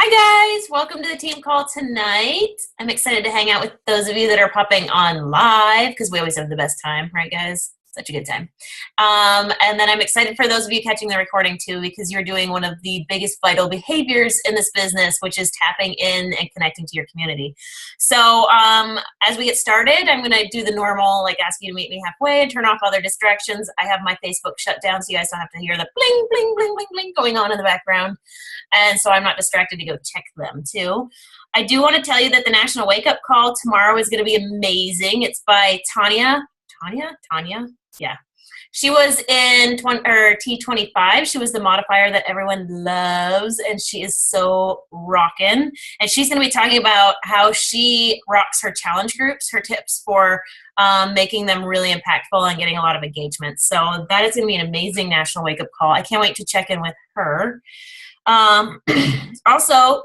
Hi guys, welcome to the team call tonight. I'm excited to hang out with those of you that are popping on live because we always have the best time, right guys? Such a good time. And then I'm excited for those of you catching the recording too because you're doing one of the biggest vital behaviors in this business, which is tapping in and connecting to your community. So as we get started, I'm going to do the normal, like ask you to meet me halfway and turn off other distractions. I have my Facebook shut down so you guys don't have to hear the bling, bling, bling, bling, bling going on in the background. And so I'm not distracted to go check them too. I do want to tell you that the National Wake Up Call tomorrow is going to be amazing. It's by Tanya? Yeah. She was in T25. She was the modifier that everyone loves, and she is so rockin'. And she's going to be talking about how she rocks her challenge groups, her tips for making them really impactful and getting a lot of engagement. So that is going to be an amazing National Wake Up Call. I can't wait to check in with her. Also,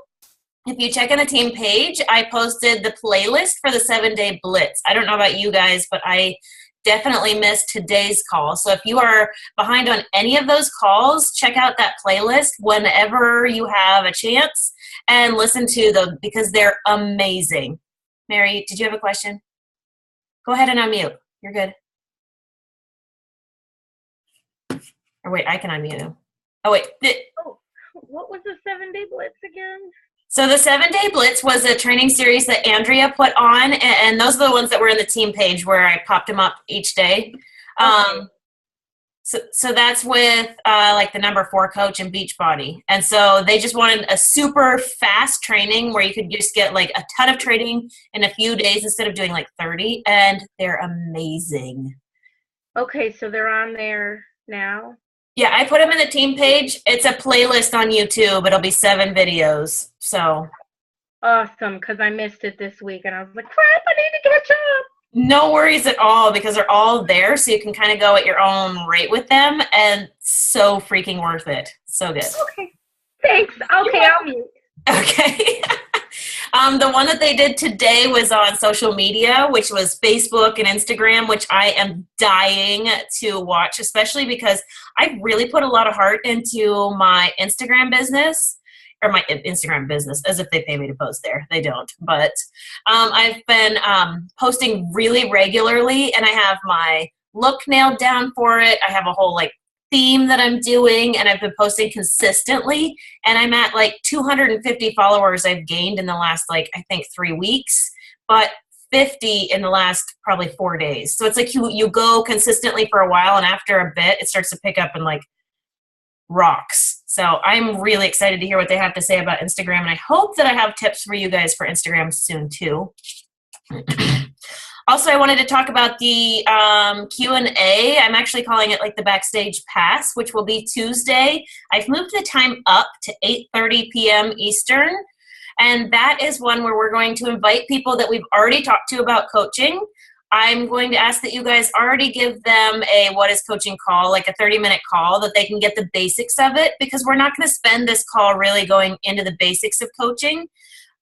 if you check in the team page, I posted the playlist for the 7-day blitz. I don't know about you guys, but I definitely missed today's call. So if you are behind on any of those calls, check out that playlist whenever you have a chance and listen to them because they're amazing. Mary, did you have a question? Go ahead and unmute. You're good. Or wait, I can unmute him. Oh, wait. What was the 7-day blitz again? So the 7-day blitz was a training series that Andrea put on, and those are the ones that were in the team page where I popped them up each day. Okay. So that's with like the number 4 coach and Beachbody. And so they just wanted a super fast training where you could just get like a ton of training in a few days instead of doing like 30, and they're amazing. Okay, so they're on there now? Yeah, I put them in the team page. It's a playlist on YouTube. It'll be 7 videos. So awesome, because I missed it this week, and I was like, crap, I need to catch up. No worries at all, because they're all there, so you can kind of go at your own rate with them, and so freaking worth it. So good. Okay, thanks. Okay, I'll mute. Okay. The one that they did today was on social media, which was Facebook and Instagram, which I am dying to watch, especially because I really put a lot of heart into my Instagram business, or my Instagram business, as if they pay me to post there. They don't. But I've been posting really regularly, and I have my look nailed down for it. I have a whole like theme that I'm doing, and I've been posting consistently, and I'm at like 250 followers I've gained in the last like I think 3 weeks, but 50 in the last probably 4 days. So it's like you go consistently for a while, and after a bit it starts to pick up and like rocks. So I'm really excited to hear what they have to say about Instagram, and I hope that I have tips for you guys for Instagram soon too. Also, I wanted to talk about the Q&A. I'm actually calling it like the Backstage Pass, which will be Tuesday. I've moved the time up to 8:30 p.m. Eastern, and that is one where we're going to invite people that we've already talked to about coaching. I'm going to ask that you guys already give them a What is Coaching call, like a 30-minute call that they can get the basics of it, because we're not going to spend this call really going into the basics of coaching.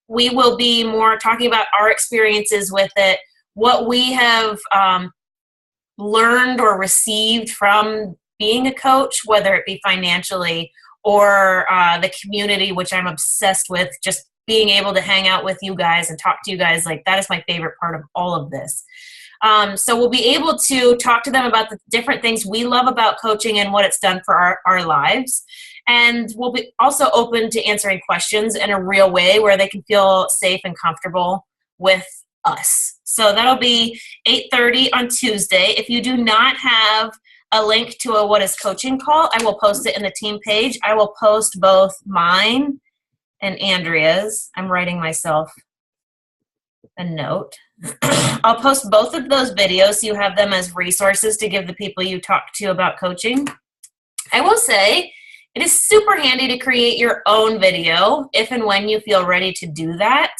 We will be more talking about our experiences with it, what we have learned or received from being a coach, whether it be financially or the community, which I'm obsessed with, just being able to hang out with you guys and talk to you guys. Like, that is my favorite part of all of this. So we'll be able to talk to them about the different things we love about coaching and what it's done for our lives. And we'll be also open to answering questions in a real way where they can feel safe and comfortable with us. So that'll be 8:30 on Tuesday. If you do not have a link to a What is Coaching call, I will post it in the team page. I will post both mine and Andrea's. I'm writing myself a note. I'll post both of those videos so you have them as resources to give the people you talk to about coaching. I will say it is super handy to create your own video if and when you feel ready to do that,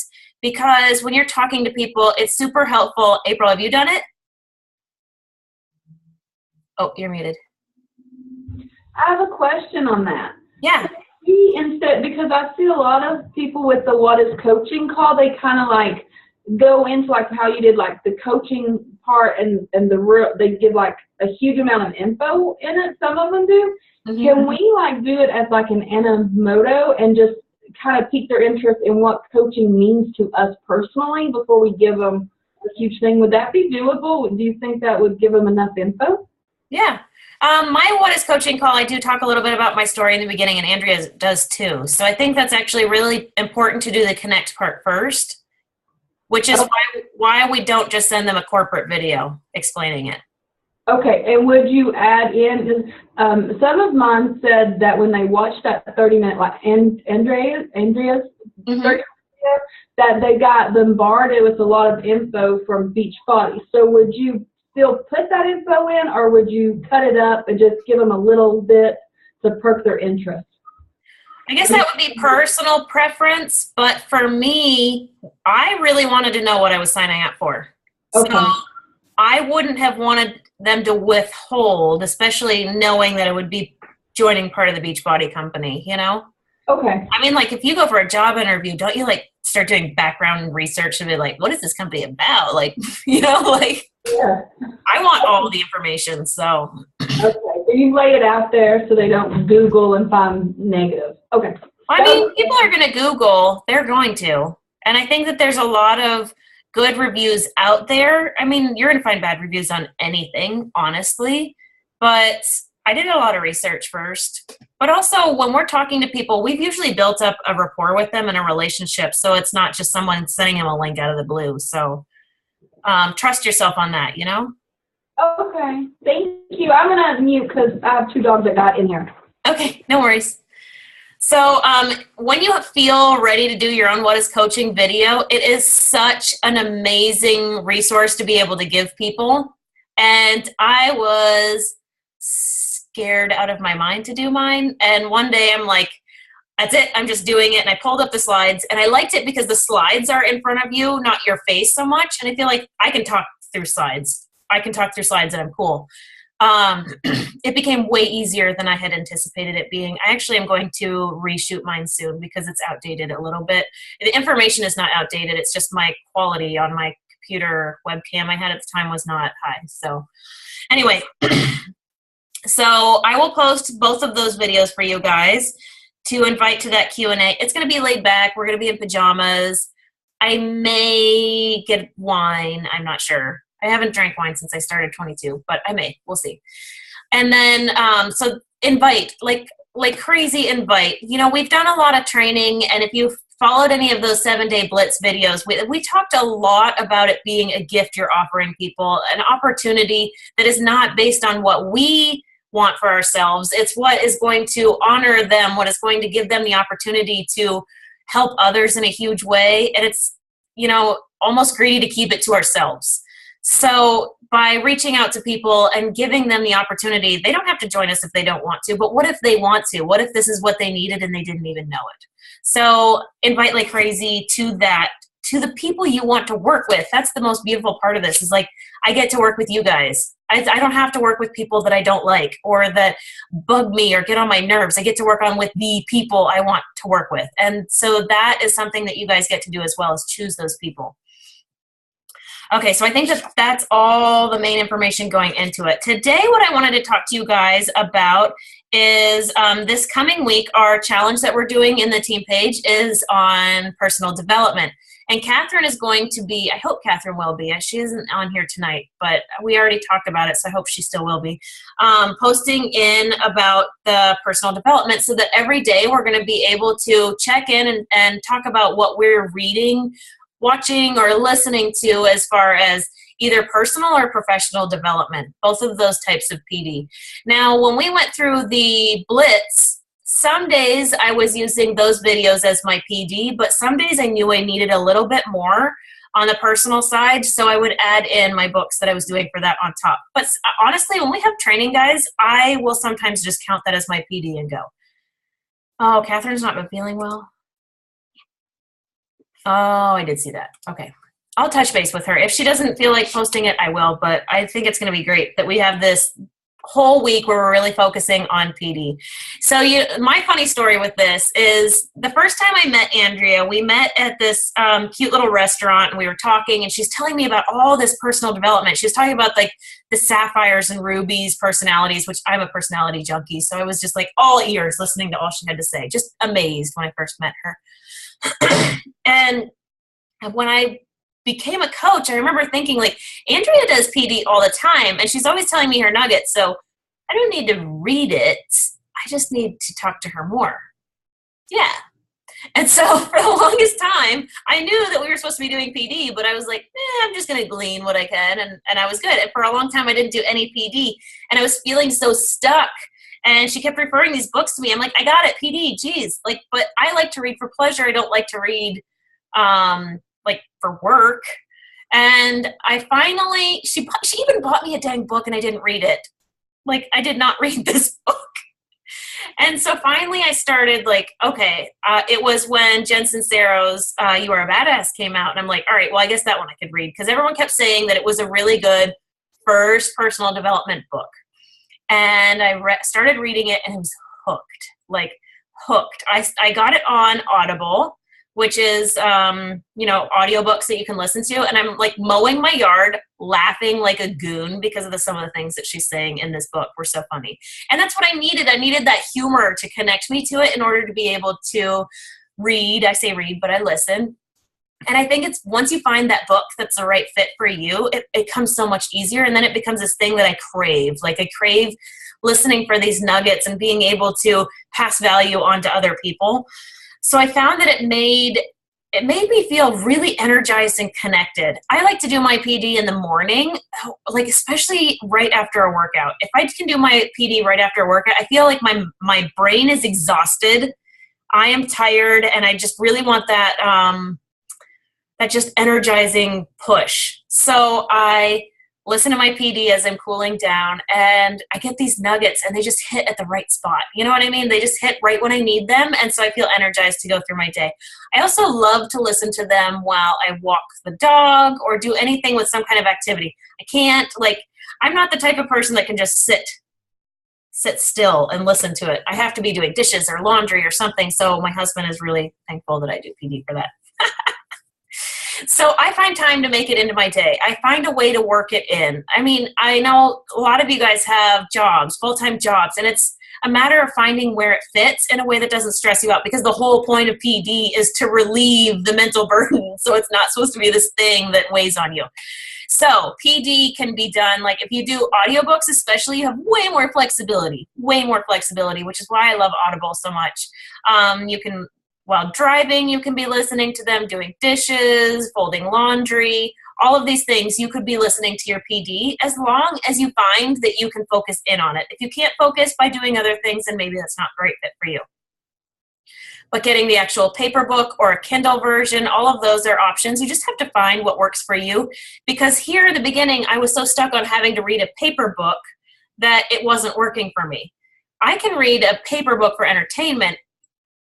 because when you're talking to people, it's super helpful. April, have you done it? Oh, you're muted. I have a question on that. Yeah. Instead, because I see a lot of people with the What is Coaching call, they kind of like go into like how you did like the coaching part and the real, they give like a huge amount of info in it. Some of them do. Mm-hmm. Can we like do it as like an Animoto and just kind of pique their interest in what coaching means to us personally before we give them a huge thing. Would that be doable? Do you think that would give them enough info? Yeah. My What is Coaching call, I do talk a little bit about my story in the beginning, and Andrea does too. So I think that's actually really important to do the connect part first, which is why we don't just send them a corporate video explaining it. Okay, and would you add in, some of mine said that when they watched that 30-minute, like Andrea's 30 minutes, that they got bombarded with a lot of info from Beachbody. So would you still put that info in, or would you cut it up and just give them a little bit to perk their interest? I guess that would be personal preference, but for me, I really wanted to know what I was signing up for. Okay. So I wouldn't have wanted them to withhold, especially knowing that it would be joining part of the Beachbody company, you know? Okay. I mean, like, if you go for a job interview, don't you, like, start doing background research and be like, what is this company about? Like, you know, like, yeah. I want all the information, so. Okay, so you lay it out there so they don't Google and find negative. Okay. I mean, people are going to Google. They're going to. And I think that there's a lot of good reviews out there. I mean, you're going to find bad reviews on anything, honestly. But I did a lot of research first. But also, when we're talking to people, we've usually built up a rapport with them and a relationship. So it's not just someone sending them a link out of the blue. So trust yourself on that, you know? Okay. Thank you. I'm going to mute because I have 2 dogs that got in here. Okay, no worries. So when you feel ready to do your own What is Coaching video, it is such an amazing resource to be able to give people. And I was scared out of my mind to do mine. And one day I'm like, that's it. I'm just doing it. And I pulled up the slides. And I liked it because the slides are in front of you, not your face so much. And I feel like I can talk through slides. I can talk through slides and I'm cool. It became way easier than I had anticipated it being. I actually am going to reshoot mine soon because it's outdated a little bit. The information is not outdated. It's just my quality on my computer webcam I had at the time was not high. So anyway, so I will post both of those videos for you guys to invite to that Q&A. It's going to be laid back. We're going to be in pajamas. I may get wine. I'm not sure. I haven't drank wine since I started 22, but I may. We'll see. And then, so invite, like crazy invite. You know, we've done a lot of training, and if you've followed any of those 7-day blitz videos, we talked a lot about it being a gift you're offering people, an opportunity that is not based on what we want for ourselves. It's what is going to honor them, what is going to give them the opportunity to help others in a huge way. And it's, you know, almost greedy to keep it to ourselves. So by reaching out to people and giving them the opportunity, they don't have to join us if they don't want to, but what if they want to? What if this is what they needed and they didn't even know it? So invite like crazy to that, to the people you want to work with. That's the most beautiful part of this is like, I get to work with you guys. I don't have to work with people that I don't like or that bug me or get on my nerves. I get to work on with the people I want to work with. And so that is something that you guys get to do as well, is choose those people. Okay, so I think that that's all the main information going into it. Today, what I wanted to talk to you guys about is this coming week, our challenge that we're doing in the team page is on personal development. And Catherine is going to be, I hope Catherine will be, she isn't on here tonight, but we already talked about it, so I hope she still will be, posting in about the personal development so that every day we're going to be able to check in and talk about what we're reading, watching, or listening to as far as either personal or professional development, both of those types of PD. Now, when we went through the Blitz, some days I was using those videos as my PD, but some days I knew I needed a little bit more on the personal side, so I would add in my books that I was doing for that on top. But honestly, when we have training, guys, I will sometimes just count that as my PD and go. Oh, Catherine's not been feeling well. Oh, I did see that. Okay. I'll touch base with her. If she doesn't feel like posting it, I will, but I think it's going to be great that we have this whole week where we're really focusing on PD. So my funny story with this is the first time I met Andrea, we met at this cute little restaurant and we were talking and she's telling me about all this personal development. She was talking about like the sapphires and rubies personalities, which I'm a personality junkie. So I was just like all ears listening to all she had to say, just amazed when I first met her. And when I became a coach, I remember thinking like, Andrea does PD all the time and she's always telling me her nuggets. So I don't need to read it. I just need to talk to her more. Yeah. And so for the longest time, I knew that we were supposed to be doing PD, but I was like, I'm just going to glean what I can. And I was good. And for a long time, I didn't do any PD and I was feeling so stuck. And she kept referring these books to me. I'm like, I got it, PD, geez. Like, but I like to read for pleasure. I don't like to read, like for work. And I finally, she even bought me a dang book and I didn't read it. Like I did not read this book. And so finally I started like, okay, it was when Jen Sincero's You Are a Badass came out. And I'm like, all right, well, I guess that one I could read. Because everyone kept saying that it was a really good first personal development book. And I started reading it and it was hooked, like hooked. I got it on Audible, which is, audiobooks that you can listen to. And I'm like mowing my yard, laughing like a goon because of some of the things that she's saying in this book were so funny. And that's what I needed. I needed that humor to connect me to it in order to be able to read. I say read, but I listen. And I think it's once you find that book that's the right fit for you, it comes so much easier. And then it becomes this thing that I crave. Like I crave listening for these nuggets and being able to pass value on to other people. So I found that it made me feel really energized and connected. I like to do my PD in the morning, like especially right after a workout. If I can do my PD right after a workout, I feel like my brain is exhausted. I am tired, and I just really want that that just energizing push. So I listen to my PD as I'm cooling down, and I get these nuggets and they just hit at the right spot. You know what I mean? They just hit right when I need them. And so I feel energized to go through my day. I also love to listen to them while I walk the dog or do anything with some kind of activity. I'm not the type of person that can just sit still and listen to it. I have to be doing dishes or laundry or something. So my husband is really thankful that I do PD for that. So I find time to make it into my day. I find a way to work it in. I mean, I know a lot of you guys have jobs, full-time jobs, and it's a matter of finding where it fits in a way that doesn't stress you out, because the whole point of PD is to relieve the mental burden. So it's not supposed to be this thing that weighs on you. So PD can be done, like if you do audiobooks especially, you have way more flexibility, which is why I love Audible so much. You can, while driving, you can be listening to them, doing dishes, folding laundry, all of these things, you could be listening to your PD as long as you find that you can focus in on it. If you can't focus by doing other things, then maybe that's not the right fit for you. But getting the actual paper book or a Kindle version, all of those are options. You just have to find what works for you. Because here in the beginning, I was so stuck on having to read a paper book that it wasn't working for me. I can read a paper book for entertainment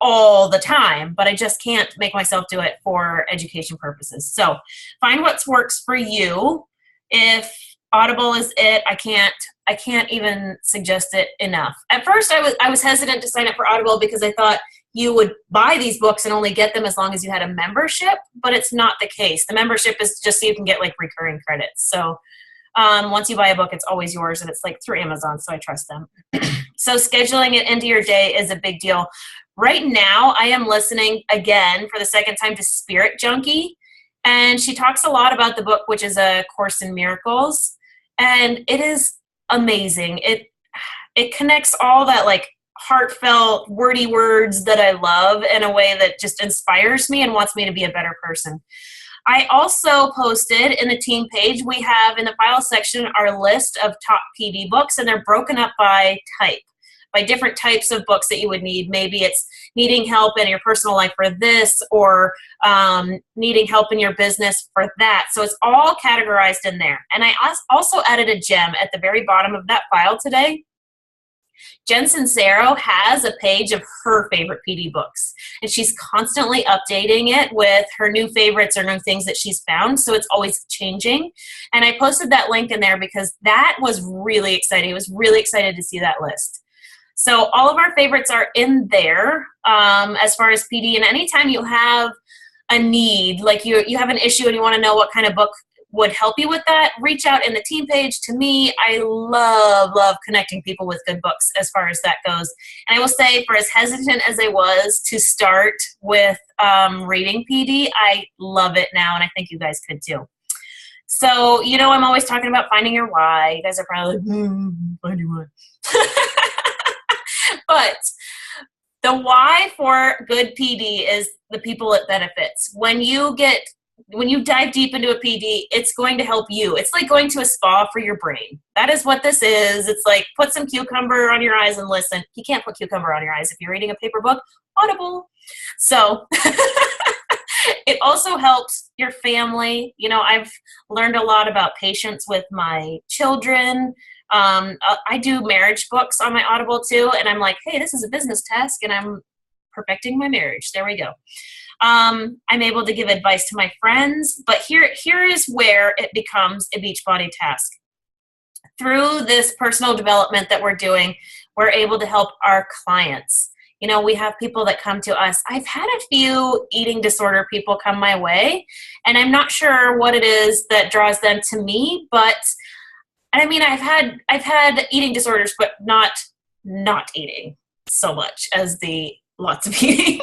all the time, but I just can't make myself do it for education purposes. So find what works for you. If Audible is it, I can't even suggest it enough. At first I was hesitant to sign up for Audible because I thought you would buy these books and only get them as long as you had a membership, but it's not the case. The membership is just so you can get like recurring credits. So once you buy a book, it's always yours, and it's like through Amazon, so I trust them. So scheduling it into your day is a big deal. Right now, I am listening again for the second time to Spirit Junkie, and she talks a lot about the book, which is A Course in Miracles, and it is amazing. It connects all that like heartfelt, wordy words that I love in a way that just inspires me and wants me to be a better person. I also posted in the team page, we have in the file section our list of top PD books, and they're broken up by type, by different types of books that you would need. Maybe it's needing help in your personal life for this, or needing help in your business for that. So it's all categorized in there. And I also added a gem at the very bottom of that file today. Jen Sincero has a page of her favorite PD books, and she's constantly updating it with her new favorites or new things that she's found, so it's always changing. And I posted that link in there because that was really exciting. I was really excited to see that list. So all of our favorites are in there as far as PD, and anytime you have a need, like you have an issue and you want to know what kind of book would help you with that, reach out in the team page to me. I love connecting people with good books as far as that goes. And I will say, for as hesitant as I was to start with reading PD, I love it now, and I think you guys could too. So, I'm always talking about finding your why. You guys are probably like, find your why. But the why for good PD is the people it benefits. When you dive deep into a PD, it's going to help you. It's like going to a spa for your brain. That is what this is. It's like put some cucumber on your eyes and listen. You can't put cucumber on your eyes if you're reading a paper book. Audible. So it also helps your family. I've learned a lot about patience with my children. I do marriage books on my Audible too, and I'm like, hey, this is a business task, and I'm perfecting my marriage. There we go. I'm able to give advice to my friends, but here is where it becomes a Beachbody task. Through this personal development that we're doing, we're able to help our clients. We have people that come to us. I've had a few eating disorder people come my way, and I'm not sure what it is that draws them to me, but I mean, I've had eating disorders, but not eating so much as the lots of eating.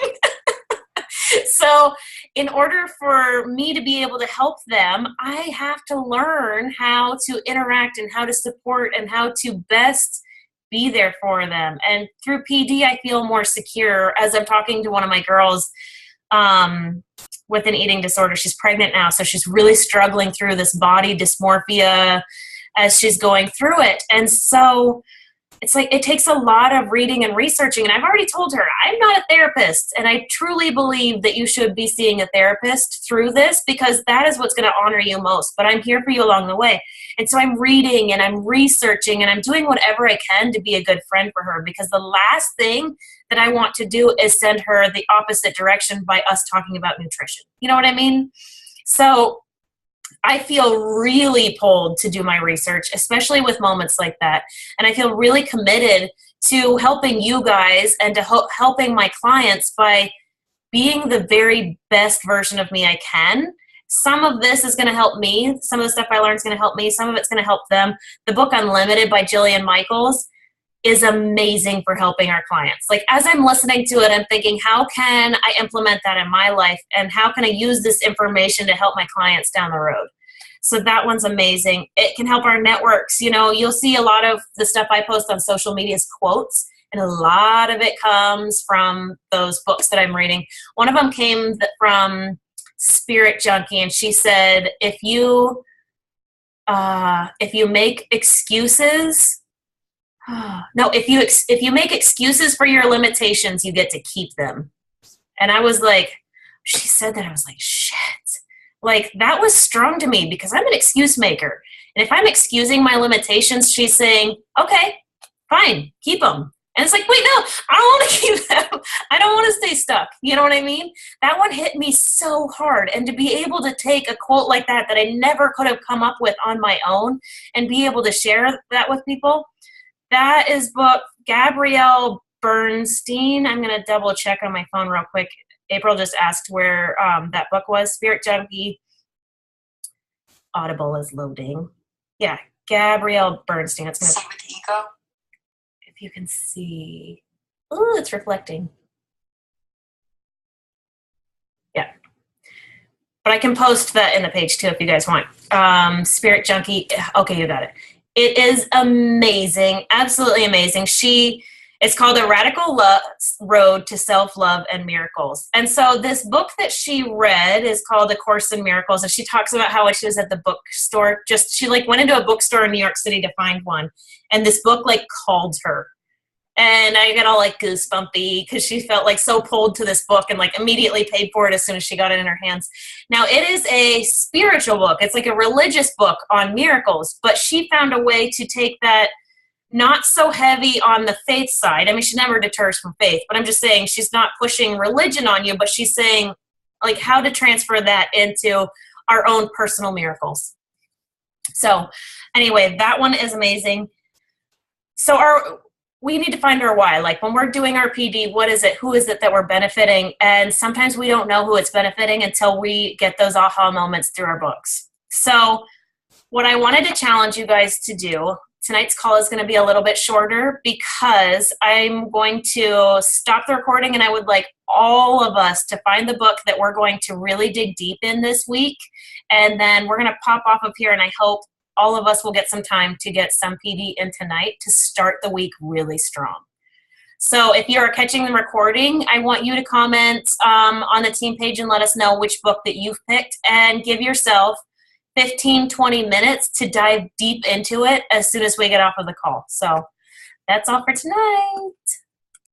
So in order for me to be able to help them, I have to learn how to interact and how to support and how to best be there for them. And through PD, I feel more secure. As I'm talking to one of my girls with an eating disorder, she's pregnant now, so she's really struggling through this body dysmorphia as she's going through it. And so it's like it takes a lot of reading and researching. And I've already told her, I'm not a therapist. And I truly believe that you should be seeing a therapist through this, because that is what's going to honor you most. But I'm here for you along the way. And so I'm reading and I'm researching and I'm doing whatever I can to be a good friend for her, because the last thing that I want to do is send her the opposite direction by us talking about nutrition. You know what I mean? So I feel really pulled to do my research, especially with moments like that. And I feel really committed to helping you guys and to helping my clients by being the very best version of me I can. Some of this is going to help me. Some of the stuff I learned is going to help me. Some of it's going to help them. The book Unlimited by Jillian Michaels is amazing for helping our clients. Like, as I'm listening to it, I'm thinking, how can I implement that in my life? And how can I use this information to help my clients down the road? So that one's amazing. It can help our networks. You'll see a lot of the stuff I post on social media is quotes, and a lot of it comes from those books that I'm reading. One of them came from Spirit Junkie, and she said, if you make excuses, if you make excuses for your limitations, you get to keep them. And I was like, she said that, I was like, shit. Like, that was strong to me, because I'm an excuse maker. And if I'm excusing my limitations, she's saying, okay, fine, keep them. And it's like, wait, no, I don't want to keep them. I don't want to stay stuck. You know what I mean? That one hit me so hard. And to be able to take a quote like that I never could have come up with on my own and be able to share that with people, that is book Gabrielle Bernstein. I'm going to double check on my phone real quick. April just asked where that book was. Spirit Junkie. Audible is loading. Yeah, Gabrielle Bernstein. It's going to with ego. If you can see. Oh, it's reflecting. Yeah. But I can post that in the page too if you guys want. Spirit Junkie. Okay, you got it. It is amazing. Absolutely amazing. It's called A Radical Road to Self-Love and Miracles. And so this book that she read is called A Course in Miracles. And she talks about how she was at the bookstore. She went into a bookstore in New York City to find one. And this book called her. And I got all goosebumpy because she felt so pulled to this book and immediately paid for it as soon as she got it in her hands. Now, it is a spiritual book. It's a religious book on miracles. But she found a way to take that not so heavy on the faith side. I mean, she never deters from faith, but I'm just saying she's not pushing religion on you, but she's saying like how to transfer that into our own personal miracles. So anyway, that one is amazing. So we need to find our why. Like when we're doing our PD, what is it? Who is it that we're benefiting? And sometimes we don't know who it's benefiting until we get those aha moments through our books. So what I wanted to challenge you guys to do, tonight's call is going to be a little bit shorter because I'm going to stop the recording, and I would like all of us to find the book that we're going to really dig deep in this week. And then we're going to pop off of here, and I hope all of us will get some time to get some PD in tonight to start the week really strong. So if you are catching the recording, I want you to comment on the team page and let us know which book that you've picked, and give yourself 15-20 minutes to dive deep into it as soon as we get off of the call. So that's all for tonight.